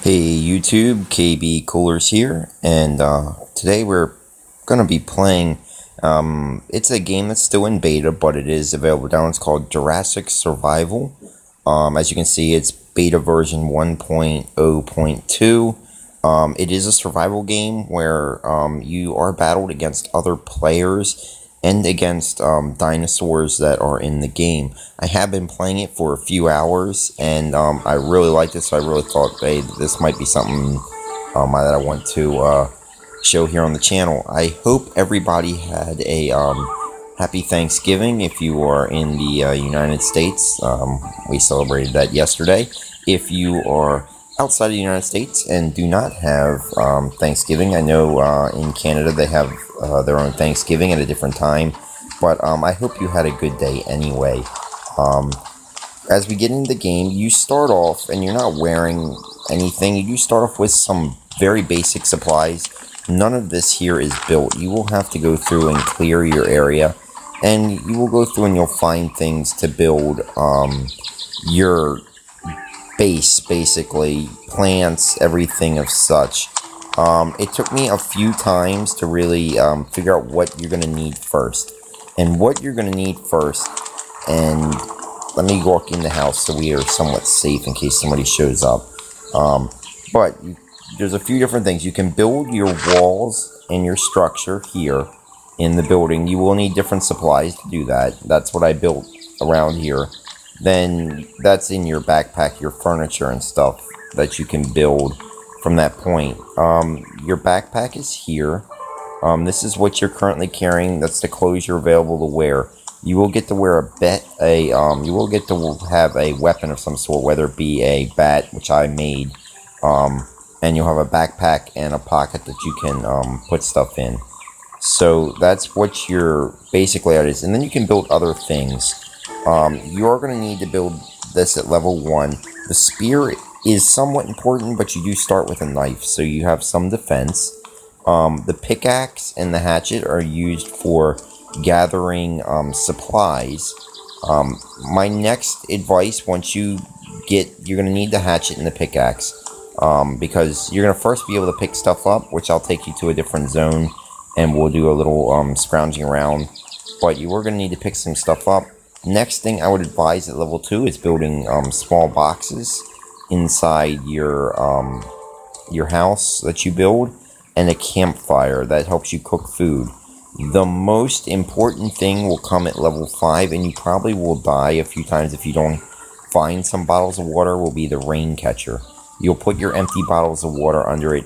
Hey YouTube, KB Coolers here, and today we're going to be playing, it's a game that's still in beta, but it is available now. It's called Jurassic Survival. As you can see, it's beta version 1.0.2. It is a survival game where you are battled against other players and against dinosaurs that are in the game. I have been playing it for a few hours, and I really liked it, so I really thought, hey, this might be something that I want to show here on the channel. I hope everybody had a happy Thanksgiving if you are in the United States. We celebrated that yesterday. If you are outside of the United States and do not have Thanksgiving, I know in Canada they have their own Thanksgiving at a different time, but I hope you had a good day anyway. As we get into the game, you start off and you're not wearing anything. You do start off with some very basic supplies. None of this here is built. You will have to go through and clear your area, and you will go through and you'll find things to build your base, basically plants, everything of such. It took me a few times to really figure out what you're going to need first. And what you're going to need first, and let me walk in the house so we are somewhat safe in case somebody shows up. There's a few different things. You can build your walls and your structure here in the building. You will need different supplies to do that. That's what I built around here. Then that's in your backpack, your furniture and stuff that you can build from that point. Your backpack is here. This is what you're currently carrying. That's the clothes you're available to wear. You will get to wear you will get to have a weapon of some sort, whether it be a bat, which I made, and you'll have a backpack and a pocket that you can put stuff in. So that's what your basic layout is, and then you can build other things. You are going to need to build this at level 1. The spear is somewhat important, but you do start with a knife, so you have some defense. The pickaxe and the hatchet are used for gathering supplies. My next advice, once you're going to need the hatchet and the pickaxe, because you're going to first be able to pick stuff up, which I'll take you to a different zone, and we'll do a little scrounging around. But you are going to need to pick some stuff up. Next thing I would advise at level 2 is building small boxes inside your house that you build, and a campfire that helps you cook food. The most important thing will come at level 5, and you probably will die a few times if you don't find some bottles of water, will be the rain catcher. You'll put your empty bottles of water under it.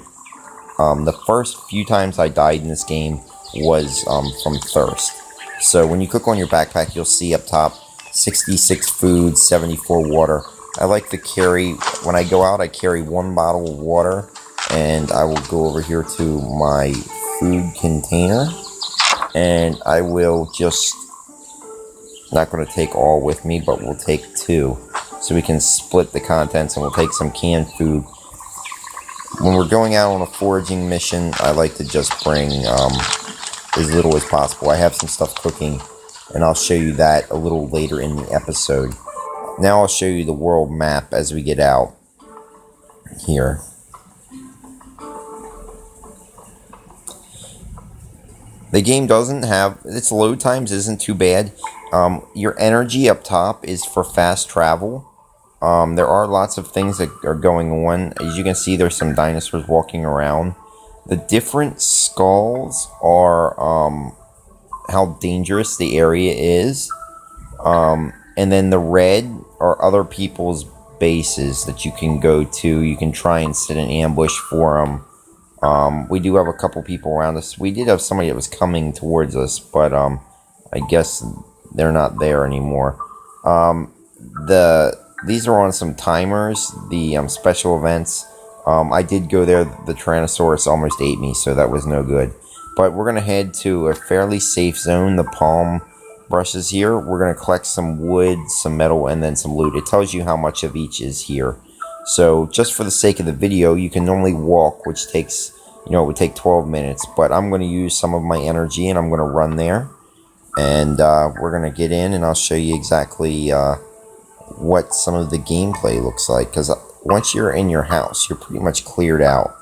The first few times I died in this game was from thirst. So when you click on your backpack, you'll see up top 66 food, 74 water. I like to carry, when I go out, I carry 1 bottle of water, and I will go over here to my food container, and I will just, not going to take all with me, but we'll take 2, so we can split the contents, and we'll take some canned food. When we're going out on a foraging mission, I like to just bring as little as possible. I have some stuff cooking, and I'll show you that a little later in the episode. Now I'll show you the world map as we get out here. The game doesn't have, its load times isn't too bad. Your energy up top is for fast travel. There are lots of things that are going on. As you can see, there's some dinosaurs walking around. The different skulls are how dangerous the area is. And then the red are other people's bases that you can go to. You can try and set an ambush for them. We do have a couple people around us. We did have somebody that was coming towards us, but I guess they're not there anymore. These are on some timers, the special events. I did go there. The Tyrannosaurus almost ate me, so that was no good. But we're going to head to a fairly safe zone, the palm brushes here. We're going to collect some wood, some metal, and then some loot. It tells you how much of each is here. So just for the sake of the video, you can normally walk, which takes, it would take 12 minutes. But I'm going to use some of my energy, and I'm going to run there. And we're going to get in, and I'll show you exactly what some of the gameplay looks like. Because once you're in your house, you're pretty much cleared out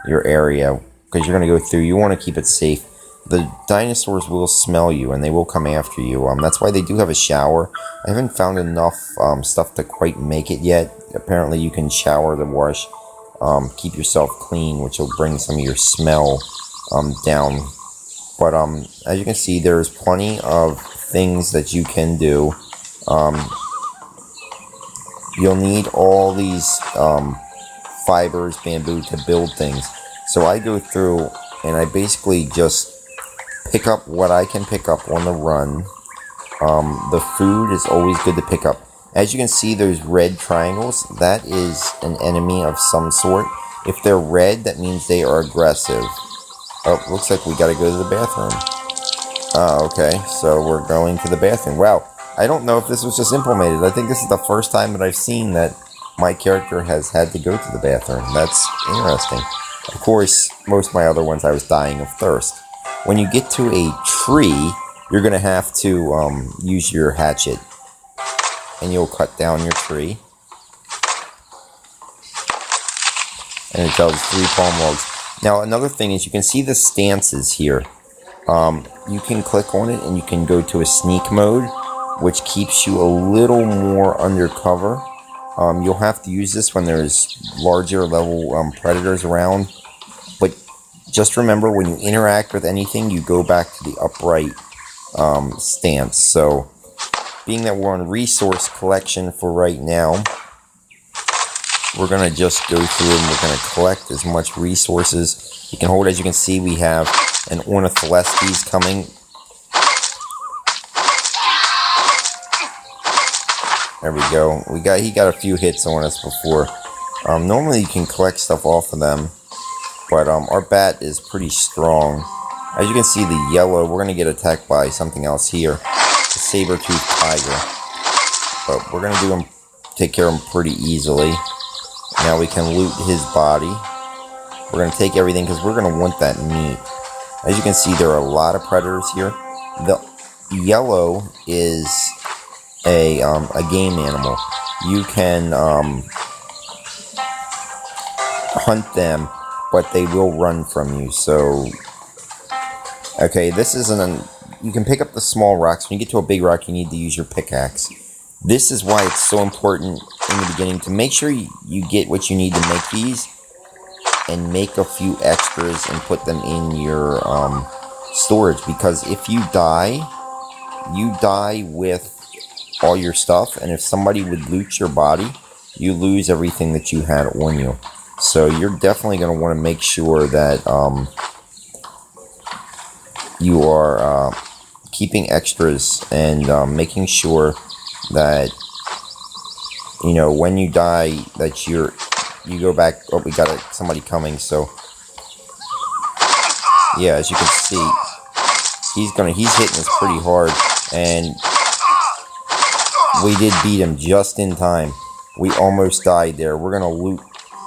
your area because you're going to go through. You want to keep it safe. The dinosaurs will smell you and they will come after you. That's why they do have a shower. I haven't found enough stuff to quite make it yet. Apparently you can shower the wash, keep yourself clean, which will bring some of your smell down. But as you can see, there's plenty of things that you can do. You'll need all these fibers, bamboo, to build things. So I go through and I basically just pick up what I can pick up on the run. The food is always good to pick up. As you can see, those red triangles, that is an enemy of some sort. If they're red, that means they are aggressive. Oh, looks like we gotta go to the bathroom. Okay, so we're going to the bathroom. Wow, I don't know if this was just implemented. I think this is the first time that I've seen that my character has had to go to the bathroom. That's interesting. Of course, most of my other ones I was dying of thirst. When you get to a tree, you're going to have to use your hatchet. And you'll cut down your tree. And it tells 3 palm logs. Now, another thing is you can see the stances here. You can click on it and you can go to a sneak mode, which keeps you a little more undercover. You'll have to use this when there's larger level predators around. But just remember, when you interact with anything, you go back to the upright stance. So, being that we're on resource collection for right now, we're going to just go through and we're going to collect as much resources you can hold. As you can see, we have an Ornitholestes coming. There we go. He got a few hits on us before. Normally you can collect stuff off of them, but our bat is pretty strong. As you can see, the yellow, we're going to get attacked by something else here. The saber-toothed tiger. But we're going to take care of him pretty easily. Now we can loot his body. We're going to take everything because we're going to want that meat. As you can see, there are a lot of predators here. The yellow is a game animal. You can hunt them, but they will run from you. So, okay, this isn't you can pick up the small rocks. When you get to a big rock, you need to use your pickaxe. This is why it's so important in the beginning to make sure you get what you need to make these, and make a few extras and put them in your storage. Because if you die with all your stuff, and if somebody would loot your body, you lose everything that you had on you. So you're definitely going to want to make sure that you are keeping extras and making sure that, you know, when you die, that you go back. Oh, we got somebody coming. So yeah, as you can see, he's hitting us pretty hard, and we did beat him just in time. We almost died there. We're gonna loot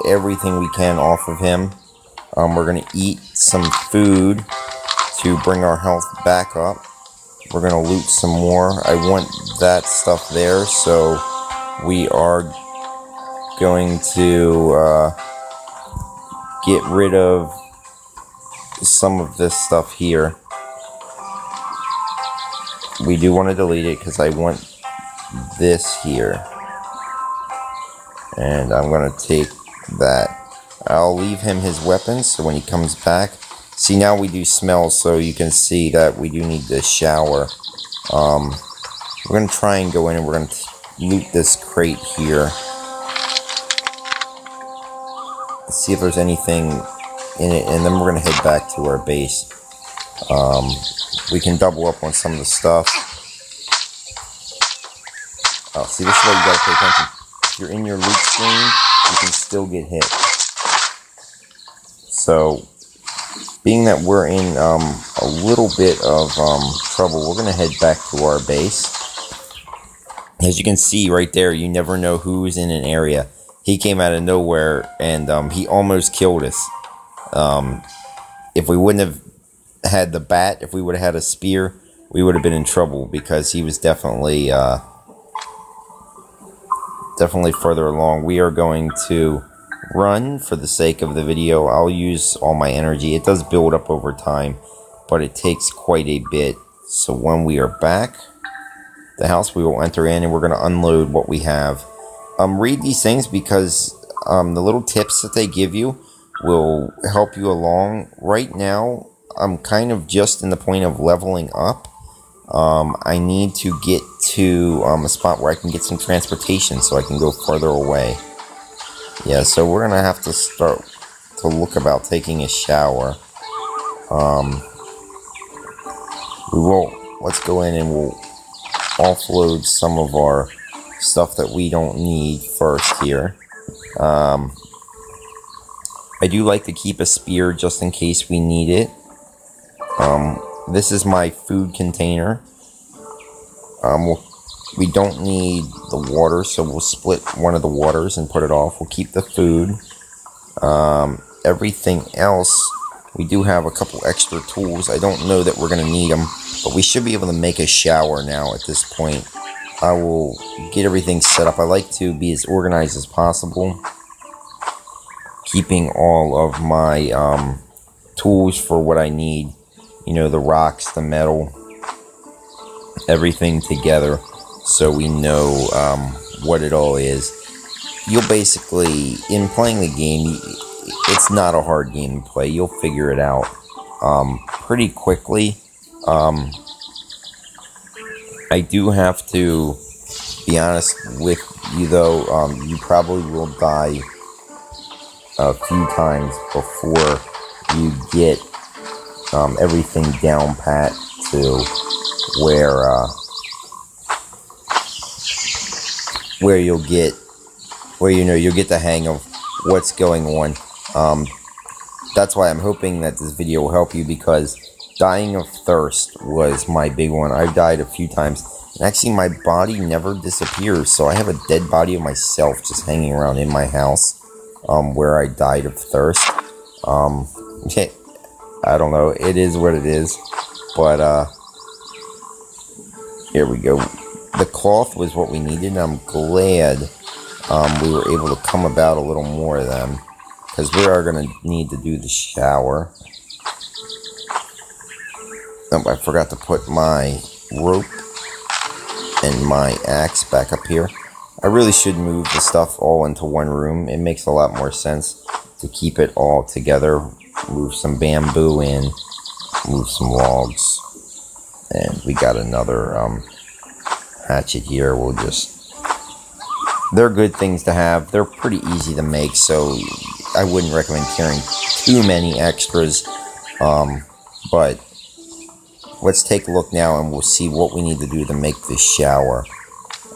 everything we can off of him. We're gonna eat some food to bring our health back up. We're gonna loot some more. I want that stuff there, so we are going to get rid of some of this stuff here. We do want to delete it because I want this here, and I'm going to take that. I'll leave him his weapons so when he comes back. See, now we do smell, so you can see that we do need to shower. We're going to try and go in and we're going to loot this crate here. See if there's anything in it, and then we're going to head back to our base. We can double up on some of the stuff. Oh, see, this is where you got to pay attention. If you're in your loot screen, you can still get hit. So, being that we're in a little bit of trouble, we're going to head back to our base. As you can see right there, you never know who's in an area. He came out of nowhere, and he almost killed us. If we wouldn't have had the bat, if we would have had a spear, we would have been in trouble, because he was definitely definitely further along. We are going to run for the sake of the video. I'll use all my energy. It does build up over time, but it takes quite a bit. So when we are back, the house, we will enter in and we're going to unload what we have. Read these things because the little tips that they give you will help you along. Right now, I'm kind of just in the point of leveling up. I need to get to a spot where I can get some transportation so I can go further away. Yeah, so we're going to have to start to look about taking a shower. Let's go in and we'll offload some of our stuff that we don't need first here. I do like to keep a spear just in case we need it. This is my food container. We don't need the water, so we'll split one of the waters and put it off. We'll keep the food. Everything else, we do have a couple extra tools. I don't know that we're going to need them, but we should be able to make a shower now at this point. I will get everything set up. I like to be as organized as possible, keeping all of my tools for what I need. You know, the rocks, the metal, everything together, so we know what it all is. You'll basically, in playing the game, it's not a hard game to play. You'll figure it out pretty quickly. I do have to be honest with you, though. You probably will die a few times before you get everything down pat to where you'll get the hang of what's going on. That's why I'm hoping that this video will help you, because dying of thirst was my big one. I've died a few times, and actually my body never disappears, so I have a dead body of myself just hanging around in my house where I died of thirst. I don't know, it is what it is, but here we go. The cloth was what we needed, and I'm glad we were able to come about a little more of them, because we are going to need to do the shower. Oh, I forgot to put my rope and my axe back up here. I really should move the stuff all into one room. It makes a lot more sense to keep it all together. Move some bamboo in, move some logs, and we got another hatchet here. They're good things to have. They're pretty easy to make, so I wouldn't recommend carrying too many extras. But let's take a look now and we'll see what we need to do to make this shower.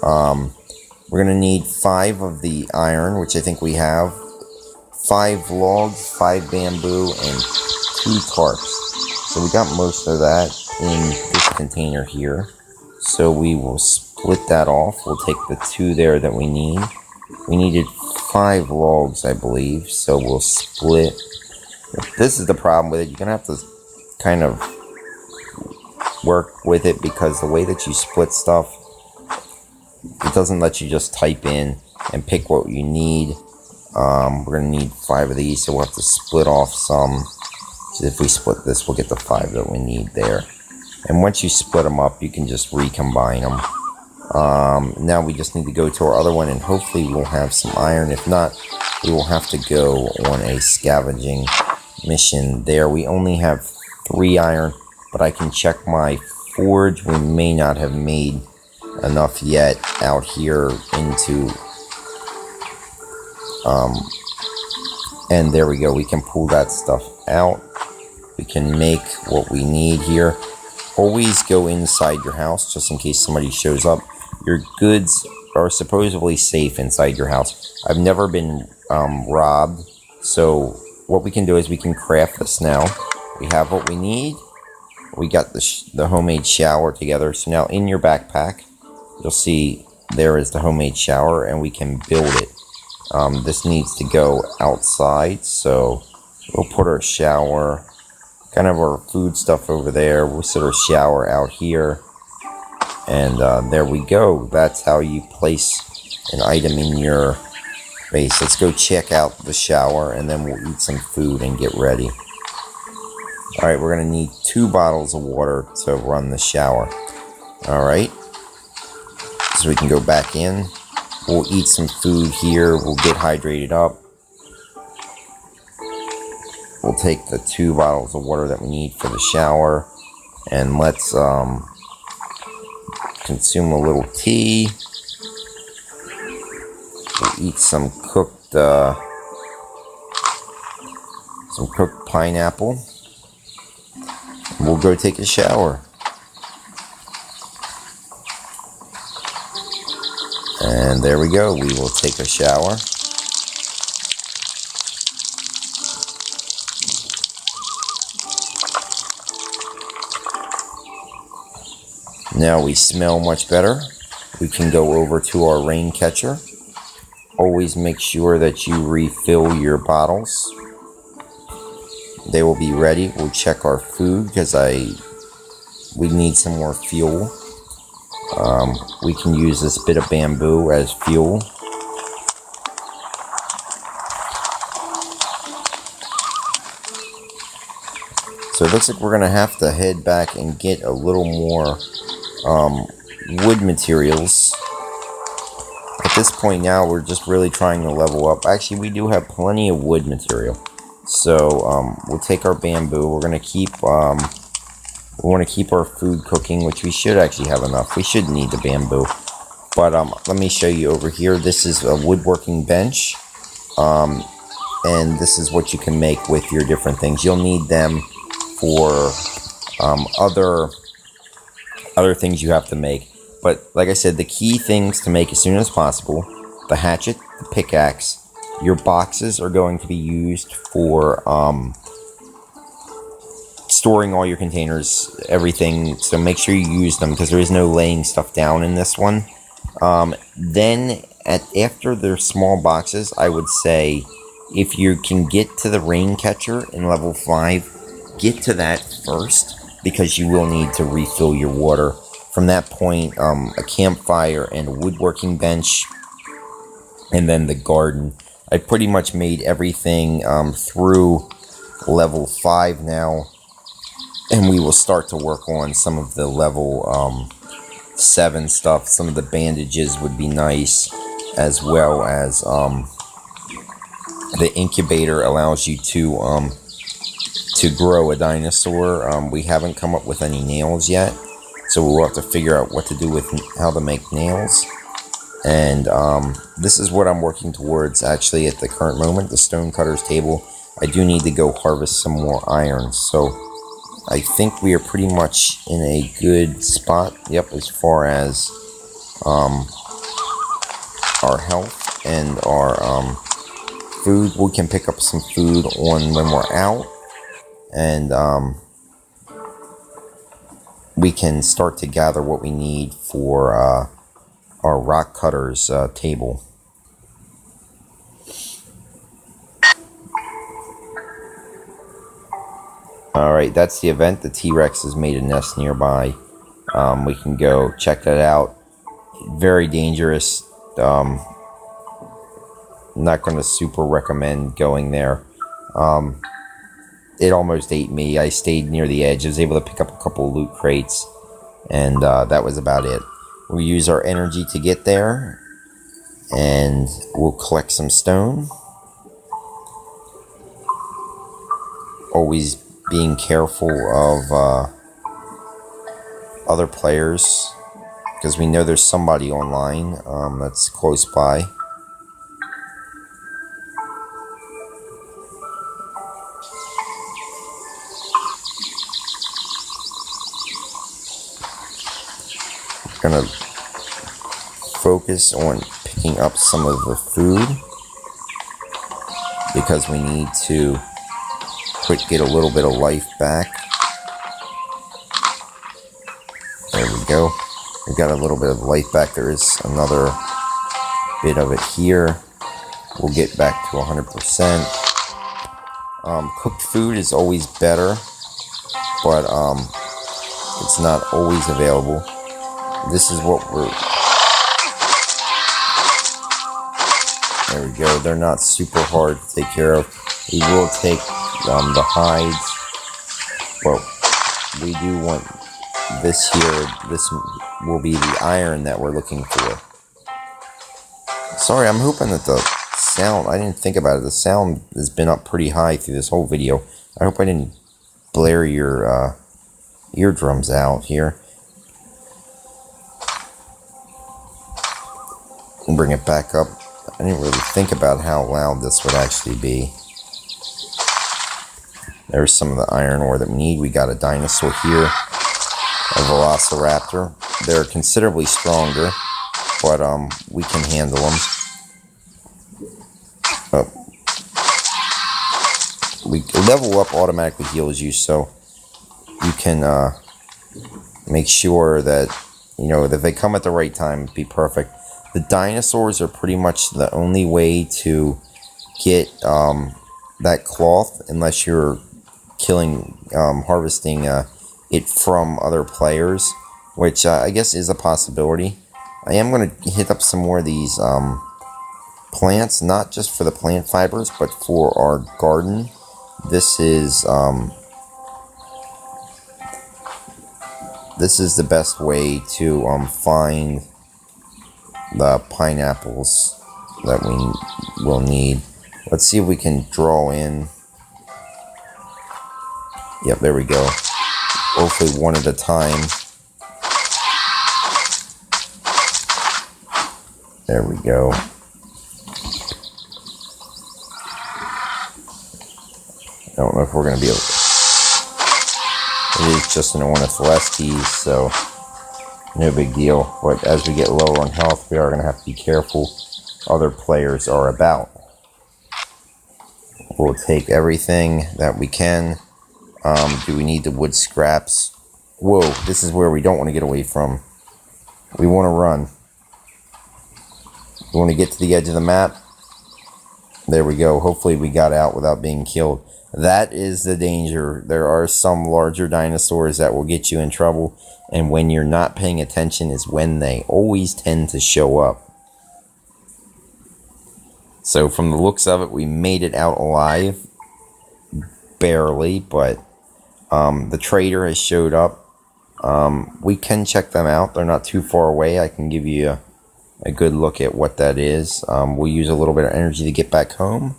We're going to need 5 of the iron, which I think we have, 5 logs, 5 bamboo, and 2 tarps. So we got most of that in this container here. So we will split that off. We'll take the 2 there that we need. We needed 5 logs, I believe, so we'll split. This is the problem with it. You're going to have to kind of work with it, because the way that you split stuff, it doesn't let you just type in and pick what you need. We're going to need 5 of these, so we'll have to split off some. So if we split this, we'll get the 5 that we need there. And once you split them up, you can just recombine them. Now we just need to go to our other one, and hopefully we'll have some iron. If not, we will have to go on a scavenging mission there. We only have 3 iron, but I can check my forge. We may not have made enough yet out here into... and there we go. We can pull that stuff out. We can make what we need here. Always go inside your house, just in case somebody shows up. Your goods are supposedly safe inside your house. I've never been robbed, so what we can do is we can craft this now. We have what we need. We got the homemade shower together. So now in your backpack, you'll see there is the homemade shower, and we can build it. This needs to go outside, so we'll put our shower, kind of our food stuff over there. We'll set our shower out here, and there we go. That's how you place an item in your base. Let's go check out the shower, and then we'll eat some food and get ready. Alright, we're going to need 2 bottles of water to run the shower. Alright, so we can go back in. We'll eat some food here. We'll get hydrated up. We'll take the 2 bottles of water that we need for the shower. And let's consume a little tea. We'll eat some cooked pineapple. We'll go take a shower. And there we go. We will take a shower. Now we smell much better. We can go over to our rain catcher. Always make sure that you refill your bottles. They will be ready. We'll check our food because we need some more fuel. We can use this bit of bamboo as fuel. So it looks like we're going to have to head back and get a little more wood materials. At this point now, we're just really trying to level up. Actually, we do have plenty of wood material. So we'll take our bamboo. We're going to keep we want to keep our food cooking, which we should actually have enough. We should need the bamboo. But let me show you over here. This is a woodworking bench. And this is what you can make with your different things. You'll need them for other things you have to make. But like I said, the key things to make as soon as possible: the hatchet, the pickaxe. Your boxes are going to be used for storing all your containers, everything. So make sure you use them because there is no laying stuff down in this one. Then after the small boxes, I would say if you can get to the rain catcher in level 5, get to that first because you will need to refill your water. From that point, a campfire and a woodworking bench, and then the garden. I pretty much made everything through level 5 now, and we will start to work on some of the level 7 stuff. Some of the bandages would be nice, as well as the incubator allows you to grow a dinosaur. We haven't come up with any nails yet, so we'll have to figure out what to do with how to make nails. And this is what I'm working towards actually at the current moment, the stonecutter's table. I do need to go harvest some more iron, so I think we are pretty much in a good spot. Yep, as far as our health and our food. We can pick up some food when we're out, and we can start to gather what we need for our rock cutter's table. Alright, that's the event. The T-Rex has made a nest nearby. We can go check that out. Very dangerous. Not going to super recommend going there. It almost ate me. I stayed near the edge. I was able to pick up a couple of loot crates, and that was about it. We'll use our energy to get there, and we'll collect some stone. Always being careful of other players, because we know there's somebody online that's close by. Gonna focus on picking up some of the food because we need to get a little bit of life back. There we go. We've got a little bit of life back. There is another bit of it here. We'll get back to 100%. Cooked food is always better, but it's not always available. This is what There we go. They're not super hard to take care of. We will take the hides, but we do want this here. This will be the iron that we're looking for. Sorry, I'm hoping that the sound, I didn't think about it. The sound has been up pretty high through this whole video. I hope I didn't blare your eardrums out here. And bring it back up. I didn't really think about how loud this would actually be. There's some of the iron ore that we need. We got a dinosaur here, a velociraptor. They're considerably stronger, but we can handle them. We level up automatically heals you, so you can make sure that, you know, that they come at the right time. It'd be perfect. The dinosaurs are pretty much the only way to get that cloth, unless you're harvesting it from other players, which I guess is a possibility. I am going to hit up some more of these plants, not just for the plant fibers, but for our garden. This is the best way to find the pineapples that we will need. Let's see if we can draw in. Yep, there we go. Hopefully one at a time. There we go. I don't know if we're going to be able to. It is just an ornitholestes, so no big deal. But as we get lower on health, we are going to have to be careful. Other players are about. We'll take everything that we can. Do we need the wood scraps? Whoa, this is where we don't want to get away from. We want to run. We want to get to the edge of the map. There we go. Hopefully we got out without being killed. That is the danger. There are some larger dinosaurs that will get you in trouble, and when you're not paying attention is when they always tend to show up. So from the looks of it, we made it out alive. Barely, but the trader has showed up. We can check them out. They're not too far away. I can give you a good look at what that is. We'll use a little bit of energy to get back home.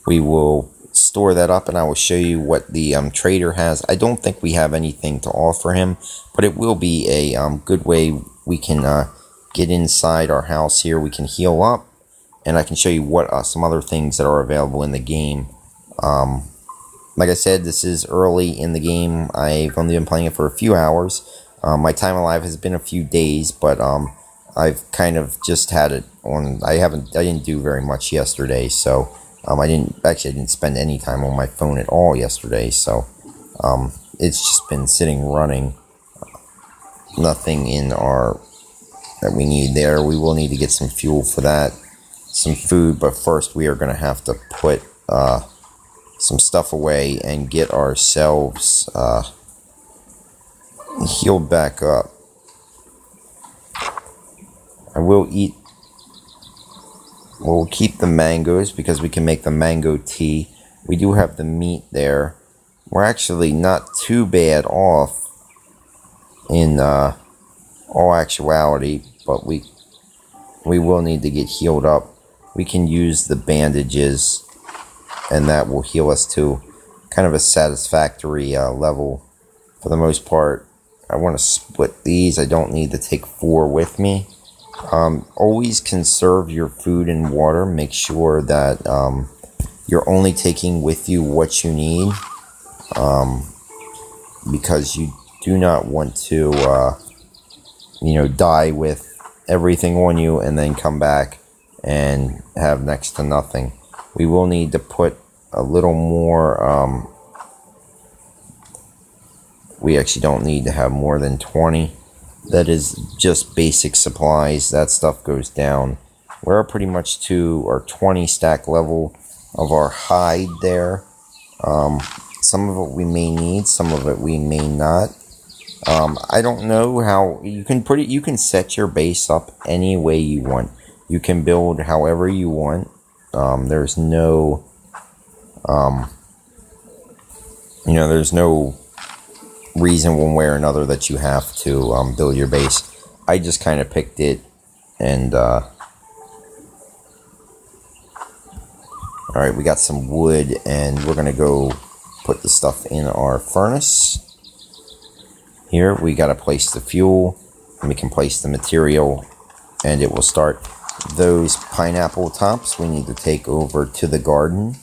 We will store that up, and I will show you what the trader has. I don't think we have anything to offer him, but it will be a good way we can get inside our house here. We can heal up, and I can show you what some other things that are available in the game. Like I said, this is early in the game. I've only been playing it for a few hours. My time alive has been a few days, but I've kind of just had it on. I didn't do very much yesterday, so I didn't spend any time on my phone at all yesterday. So it's just been sitting running. Nothing in our that we need there. We will need to get some fuel for that, some food, but first we are going to have to put some stuff away and get ourselves healed back up. We'll keep the mangoes because we can make the mango tea. We do have the meat there. We're actually not too bad off in all actuality, but we will need to get healed up. We can use the bandages, and that will heal us to kind of a satisfactory level for the most part. I want to split these. I don't need to take 4 with me. Always conserve your food and water. Make sure that you're only taking with you what you need, because you do not want to die with everything on you and then come back and have next to nothing. We will need to put a little more. We actually don't need to have more than 20. That is just basic supplies. That stuff goes down. We're pretty much to our 20 stack level of our hide there. Some of it we may need, some of it we may not. I don't know how you can set your base up any way you want. You can build however you want. There's no, there's no reason one way or another that you have to build your base. I just kind of picked it, and alright, we got some wood, and we're gonna go put the stuff in our furnace. Here we gotta place the fuel, and we can place the material, and it will start. Those pineapple tops we need to take over to the garden.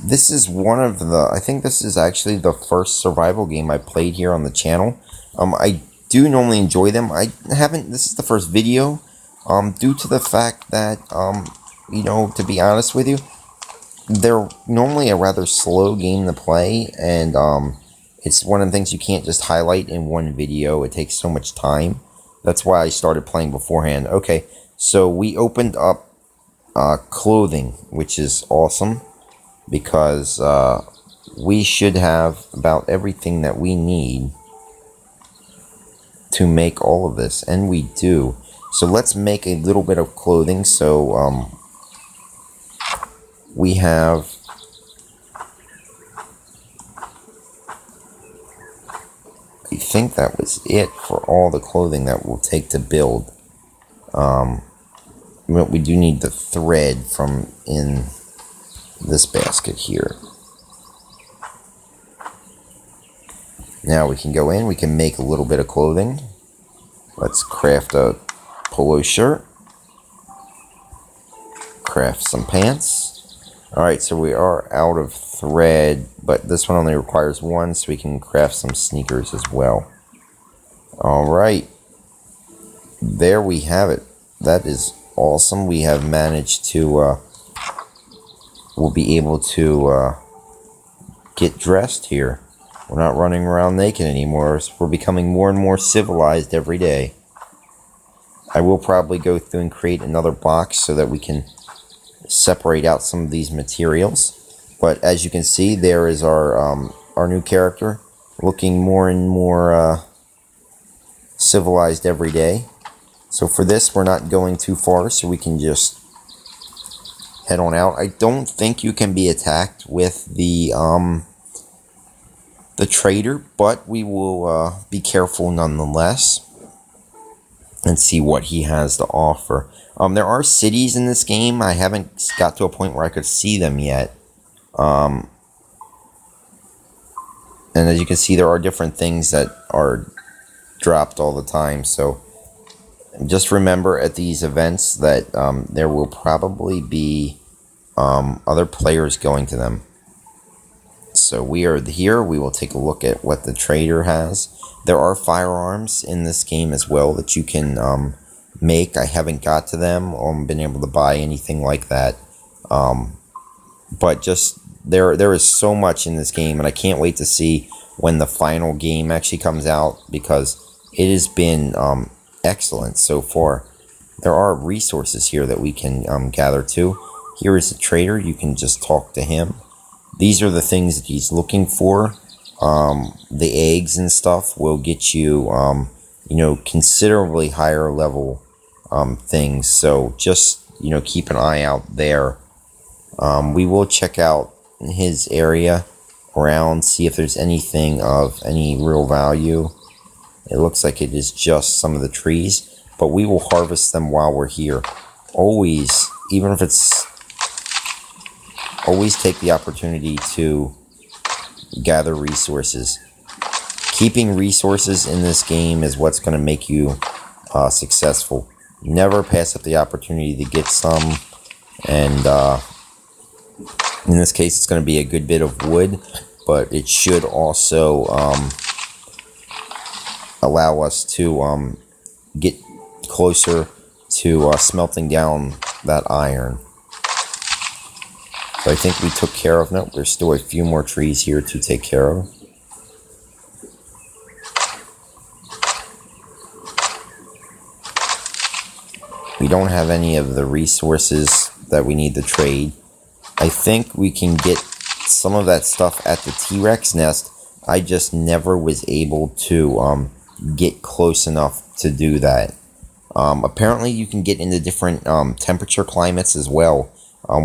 This is one of the, I think this is actually the first survival game I played here on the channel. I do normally enjoy them. I haven't, this is the first video, due to the fact that, to be honest with you, they're normally a rather slow game to play, and it's one of the things you can't just highlight in one video. It takes so much time. That's why I started playing beforehand. Okay, so we opened up clothing, which is awesome, because we should have about everything that we need to make all of this, and we do. So let's make a little bit of clothing. So we have, I think that was it for all the clothing that we'll take to build. But we do need the thread from in this basket here. Now we can go in, we can make a little bit of clothing. Let's craft a polo shirt. Craft some pants. Alright, so we are out of thread, but this one only requires one, so we can craft some sneakers as well. Alright. There we have it. That is awesome. We have managed to, we'll be able to get dressed here. We're not running around naked anymore. So we're becoming more and more civilized every day. I will probably go through and create another box so that we can separate out some of these materials. But as you can see, there is our new character, looking more and more civilized every day. So for this, we're not going too far, so we can just head on out. I don't think you can be attacked with the trader, but we will be careful nonetheless and see what he has to offer. There are cities in this game. I haven't got to a point where I could see them yet. And as you can see, there are different things that are dropped all the time. So just remember at these events that there will probably be other players going to them. So we are here. We will take a look at what the trader has. There are firearms in this game as well that you can make. I haven't got to them or been able to buy anything like that. But just there is so much in this game, and I can't wait to see when the final game actually comes out, because it has been excellent so far. There are resources here that we can gather to. Here is the trader. You can just talk to him. These are the things that he's looking for. The eggs and stuff will get you, considerably higher level things. So just, keep an eye out there. We will check out his area around, see if there's anything of any real value. It looks like it is just some of the trees, but we will harvest them while we're here. Always, even if it's, always take the opportunity to gather resources. Keeping resources in this game is what's going to make you successful. Never pass up the opportunity to get some, and in this case it's going to be a good bit of wood, but it should also allow us to get closer to smelting down that iron. So I think we took care of, nope, there's still a few more trees here to take care of. We don't have any of the resources that we need to trade. I think we can get some of that stuff at the T-Rex nest. I just never was able to get close enough to do that. Apparently, you can get into different temperature climates as well.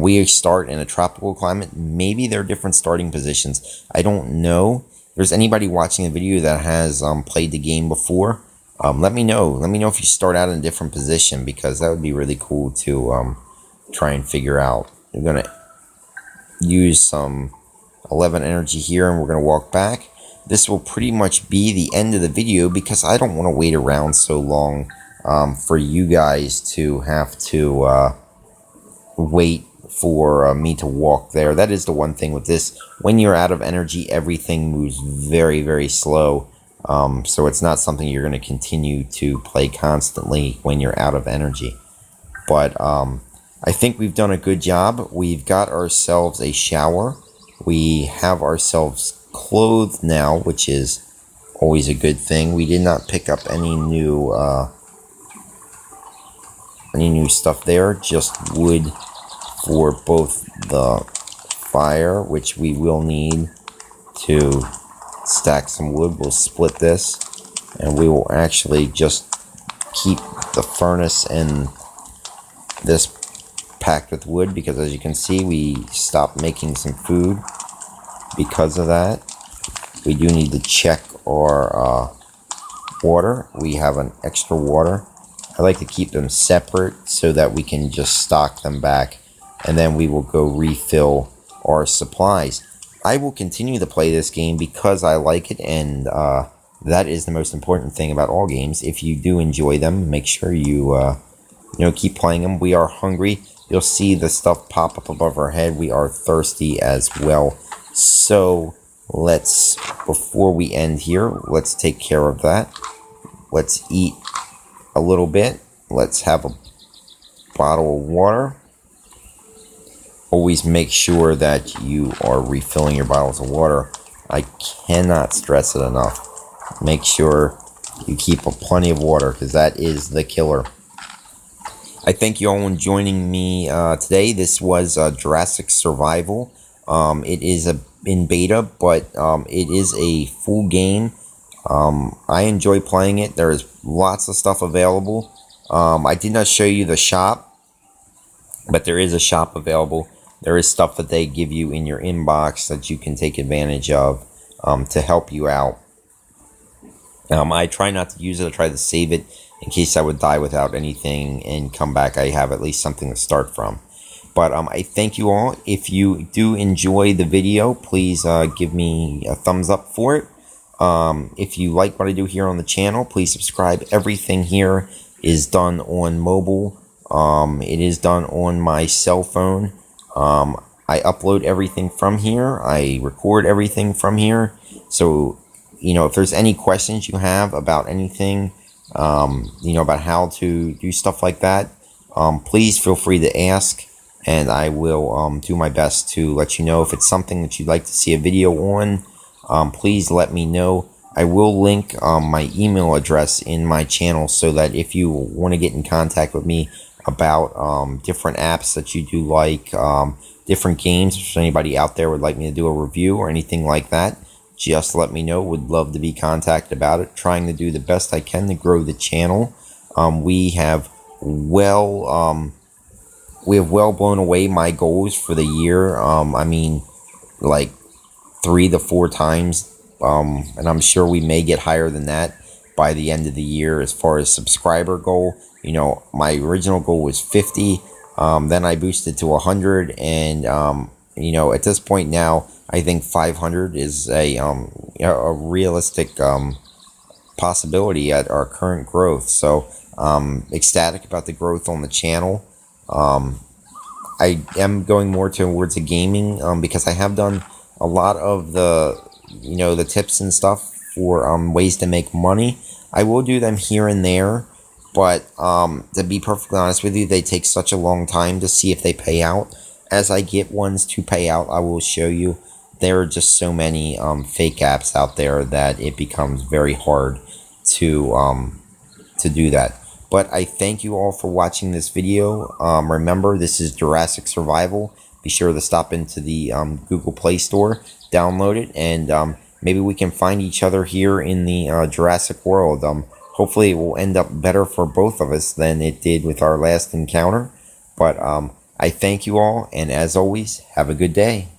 We start in a tropical climate. Maybe there are different starting positions. I don't know. If there's anybody watching the video that has played the game before, let me know. Let me know if you start out in a different position, because that would be really cool to try and figure out. We're going to use some 11 energy here, and we're going to walk back. This will pretty much be the end of the video, because I don't want to wait around so long for you guys to have to wait for me to walk there. That is the one thing with this. When you're out of energy, everything moves very, very slow. So it's not something you're going to continue to play constantly when you're out of energy. But I think we've done a good job. We've got ourselves a shower. We have ourselves clothed now, which is always a good thing. We did not pick up any new stuff there. Just wood for both the fire, which we will need to stack some wood. We'll split this, and we will actually just keep the furnace and this packed with wood, because as you can see, we stopped making some food because of that. We do need to check our water. We have an extra water. I like to keep them separate so that we can just stock them back, and then we will go refill our supplies. I will continue to play this game because I like it, and that is the most important thing about all games. If you do enjoy them, make sure you keep playing them. We are hungry. You'll see the stuff pop up above our head. We are thirsty as well. So before we end here, let's take care of that. Let's eat a little bit. Let's have a bottle of water. Always make sure that you are refilling your bottles of water. I cannot stress it enough. Make sure you keep plenty of water, because that is the killer. I thank you all for joining me today. This was Jurassic Survival. It is in beta, but it is a full game. I enjoy playing it. There is lots of stuff available. I did not show you the shop, but there is a shop available. There is stuff that they give you in your inbox that you can take advantage of to help you out. I try not to use it. I try to save it in case I would die without anything and come back. I have at least something to start from. But I thank you all. If you do enjoy the video, please give me a thumbs up for it. If you like what I do here on the channel, please subscribe. Everything here is done on mobile. It is done on my cell phone. I upload everything from here. I record everything from here. So, if there's any questions you have about anything, about how to do stuff like that, please feel free to ask, and I will do my best to let you know. If it's something that you'd like to see a video on, please let me know. I will link my email address in my channel, so that if you want to get in contact with me about different apps that you do like, different games, if anybody out there would like me to do a review or anything like that, just let me know. Would love to be contacted about it. Trying to do the best I can to grow the channel. We have well blown away my goals for the year. Like 3 to 4 times, and I'm sure we may get higher than that by the end of the year. As far as subscriber goal, my original goal was 50. Then I boosted to 100, and at this point now, I think 500 is a realistic possibility at our current growth. So ecstatic about the growth on the channel. I am going more towards the gaming because I have done a lot of the tips and stuff for ways to make money. I will do them here and there, but to be perfectly honest with you, they take such a long time to see if they pay out. As I get ones to pay out, I will show you. There are just so many fake apps out there that it becomes very hard to do that. But I thank you all for watching this video. Remember, this is Jurassic Survival. Be sure to stop into the Google Play Store, download it, and maybe we can find each other here in the Jurassic world. hopefully it will end up better for both of us than it did with our last encounter. But I thank you all, and as always, have a good day.